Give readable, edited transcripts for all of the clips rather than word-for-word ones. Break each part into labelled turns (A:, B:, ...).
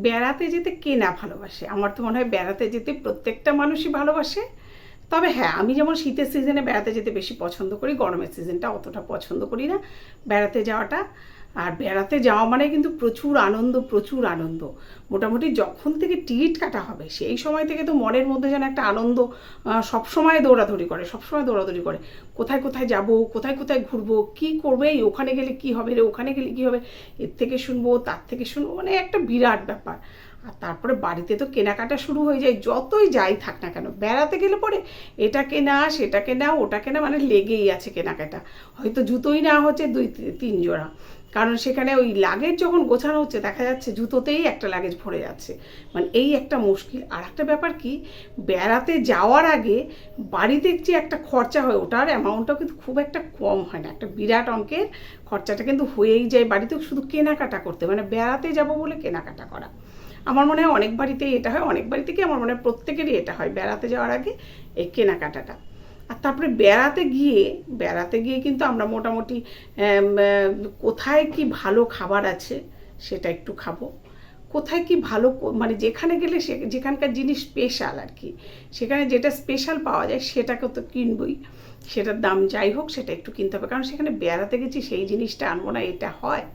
A: বেড়াতে যেতে কে না ভালোবাসে? আমার তো মনে হয় বেড়াতে যেতে প্রত্যেকটা মানুষই ভালোবাসে। তবে হ্যাঁ, আমি যেমন শীতের সিজনে বেড়াতে যেতে বেশি পছন্দ করি, গরমের সিজনটা অতটা পছন্দ করি না বেড়াতে যাওয়াটা। আর বেড়াতে যাওয়া মানে কিন্তু প্রচুর আনন্দ, প্রচুর আনন্দ। মোটামুটি যখন থেকে টিকিট কাটা হবে সেই সময় থেকে তো মনের মধ্যে যেন একটা আনন্দ সবসময় দৌড়াদৌড়ি করে, সবসময় দৌড়াদৌড়ি করে। কোথায় কোথায় যাব, কোথায় কোথায় ঘুরবো, কী করবে, এই ওখানে গেলে কী হবে রে, ওখানে গেলে কী হবে, এর থেকে শুনবো তার থেকে শুনবো, মানে একটা বিরাট ব্যাপার। আর তারপরে বাড়িতে তো কেনাকাটা শুরু হয়ে যায়, যতই যাই থাক না কেন বেড়াতে গেলে পরে এটা কেনা সেটা কেনা ওটা কেনা, মানে লেগেই আছে কেনাকাটা। হয়তো জুতোই না হচ্ছে 2-3 জোড়া, কারণ সেখানে ওই লাগেজ যখন গোছানো হচ্ছে দেখা যাচ্ছে জুতোতেই একটা লাগেজ ভরে যাচ্ছে, মানে এই একটা মুশকিল। আর একটা ব্যাপার কি, বেড়াতে যাওয়ার আগে বাড়িতে যে একটা খরচা হয় ওটার অ্যামাউন্টটাও কিন্তু খুব একটা কম হয় না, একটা বিরাট অঙ্কের খরচাটা কিন্তু হয়েই যায় বাড়িতে শুধু কেনাকাটা করতে, মানে বেড়াতে যাব বলে কেনাকাটা করা। আমার মনে হয় অনেক বাড়িতেই এটা হয়, অনেক বাড়িতে কি আমার মনে হয় প্রত্যেকেরই এটা হয় বেড়াতে যাওয়ার আগে এই কেনাকাটাটা। আর তারপরে বেড়াতে গিয়ে কিন্তু আমরা মোটামুটি কোথায় কি ভালো খাবার আছে সেটা একটু খাবো, কোথায় কি ভালো মানে যেখানে গেলে যেখানকার জিনিস স্পেশাল আর কি, সেখানে যেটা স্পেশাল পাওয়া যায় সেটাকে তো কিনবই, সেটার দাম যাই হোক সেটা একটু কিনতে হবে, কারণ সেখানে বেড়াতে গেছি সেই জিনিসটা আনবো না এটা হয়।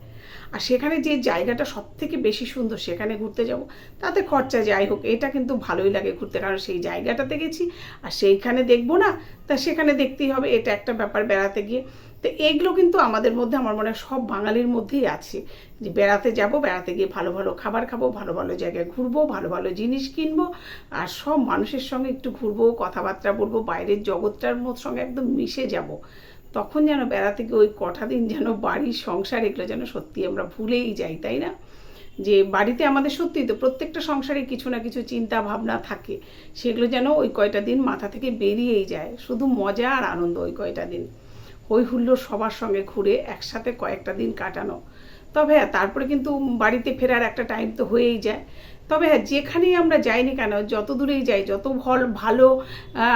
A: আর সেখানে যে জায়গাটা সব থেকে বেশি সুন্দর সেখানে ঘুরতে যাব, তাতে খরচা যাই হোক এটা কিন্তু ভালোই লাগে ঘুরতে, কারণ সেই জায়গাটাতে গেছি আর সেইখানে দেখবো না, তা সেখানে দেখতেই হবে, এটা একটা ব্যাপার বেড়াতে গিয়ে। তো এগুলো কিন্তু আমাদের মধ্যে আমার মনে হয় সব বাঙালির মধ্যেই আছে, যে বেড়াতে যাব, বেড়াতে গিয়ে ভালো ভালো খাবার খাবো, ভালো ভালো জায়গায় ঘুরবো, ভালো ভালো জিনিস কিনবো, আর সব মানুষের সঙ্গে একটু ঘুরবো, কথাবার্তা বলবো, বাইরের জগৎটার সঙ্গে একদম মিশে যাব। তখন যেন বেড়াতে গিয়ে ওই কটা দিন যেন বাড়ির সংসার এগুলো যেন সত্যি আমরা ভুলেই যাই, তাই না? যে বাড়িতে আমাদের সত্যিই তো প্রত্যেকটা সংসারে কিছু না কিছু চিন্তা ভাবনা থাকে, সেগুলো যেন ওই কয়টা দিন মাথা থেকে বেরিয়েই যায়, শুধু মজা আর আনন্দ ওই কয়টা দিন, হই হুল্লোড় সবার সঙ্গে ঘুরে একসাথে কয়েকটা দিন কাটানো। তবে হ্যাঁ, তারপরে কিন্তু বাড়িতে ফেরার একটা টাইম তো হয়েই যায়। তবে হ্যাঁ, যেখানেই আমরা যাইনি কেন, যত দূরেই যাই, যত ভালো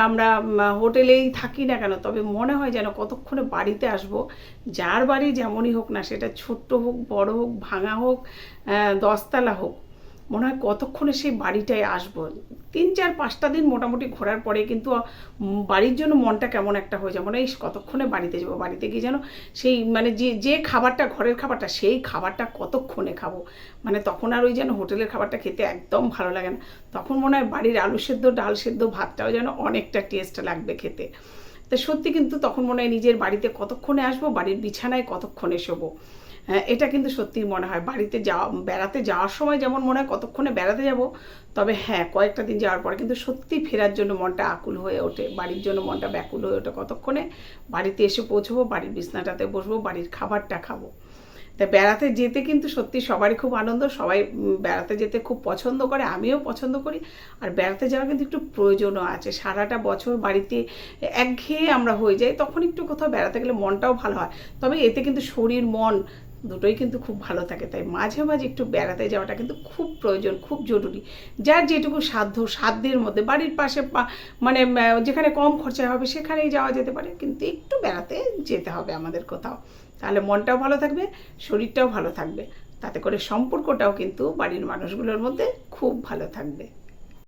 A: আমরা হোটেলেই থাকি না কেন, তবে মনে হয় যেন কতক্ষণে বাড়িতে আসব। যার বাড়ি যেমনই হোক না, সেটা ছোট্ট হোক, বড় হোক, ভাঙা হোক, 10তলা হোক, মনে হয় কতক্ষণে সেই বাড়িটায় আসবো। 3-4-5টা দিন মোটামুটি ঘোরার পরে কিন্তু বাড়ির জন্য মনটা কেমন একটা হয়ে যায়, মনে হয় কতক্ষণে বাড়িতে যাবো, বাড়িতে গিয়ে যেন সেই মানে যে যে খাবারটা ঘরের খাবারটা সেই খাবারটা কতক্ষণে খাবো, মানে তখন আর ওই যেন হোটেলের খাবারটা খেতে একদম ভালো লাগে না, তখন মনে হয় বাড়ির আলু সেদ্ধ ডাল সেদ্ধ ভাতটাও যেন অনেকটা টেস্ট লাগবে খেতে। তো সত্যি কিন্তু তখন মনে হয় নিজের বাড়িতে কতক্ষণে আসবো, বাড়ির বিছানায় কতক্ষণে শোবো। হ্যাঁ, এটা কিন্তু সত্যিই মনে হয় বাড়িতে যাওয়া, বেড়াতে যাওয়ার সময় যেমন মনে হয় কতক্ষণে বেড়াতে যাব, তবে হ্যাঁ কয়েকটা দিন যাওয়ার পরে কিন্তু সত্যি ফেরার জন্য মনটা আকুল হয়ে ওঠে, বাড়ির জন্য মনটা ব্যাকুল হয়ে ওঠে, কতক্ষণে বাড়িতে এসে পৌঁছবো, বাড়ির বিছনাটাতে বসবো, বাড়ির খাবারটা খাবো। তাই বেড়াতে যেতে কিন্তু সত্যি সবারই খুব আনন্দ, সবাই বেড়াতে যেতে খুব পছন্দ করে, আমিও পছন্দ করি। আর বেড়াতে যাওয়া কিন্তু একটু প্রয়োজনও আছে, সারাটা বছর বাড়িতে একঘেয়ে আমরা হয়ে যাই, তখন একটু কোথাও বেড়াতে গেলে মনটাও ভালো হয়। তবে এতে কিন্তু শরীর মন দুটোই কিন্তু খুব ভালো থাকে, তাই মাঝে মাঝে একটু বেড়াতে যাওয়াটা কিন্তু খুব প্রয়োজন, খুব জরুরি। যার যেটুকু সাধ্যের মধ্যে বাড়ির পাশে মানে যেখানে কম খরচা হবে সেখানেই যাওয়া যেতে পারে, কিন্তু একটু বেড়াতে যেতে হবে আমাদের কোথাও, তাহলে মনটাও ভালো থাকবে, শরীরটাও ভালো থাকবে, তাতে করে সম্পর্কটাও কিন্তু বাড়ির মানুষগুলোর মধ্যে খুব ভালো থাকবে।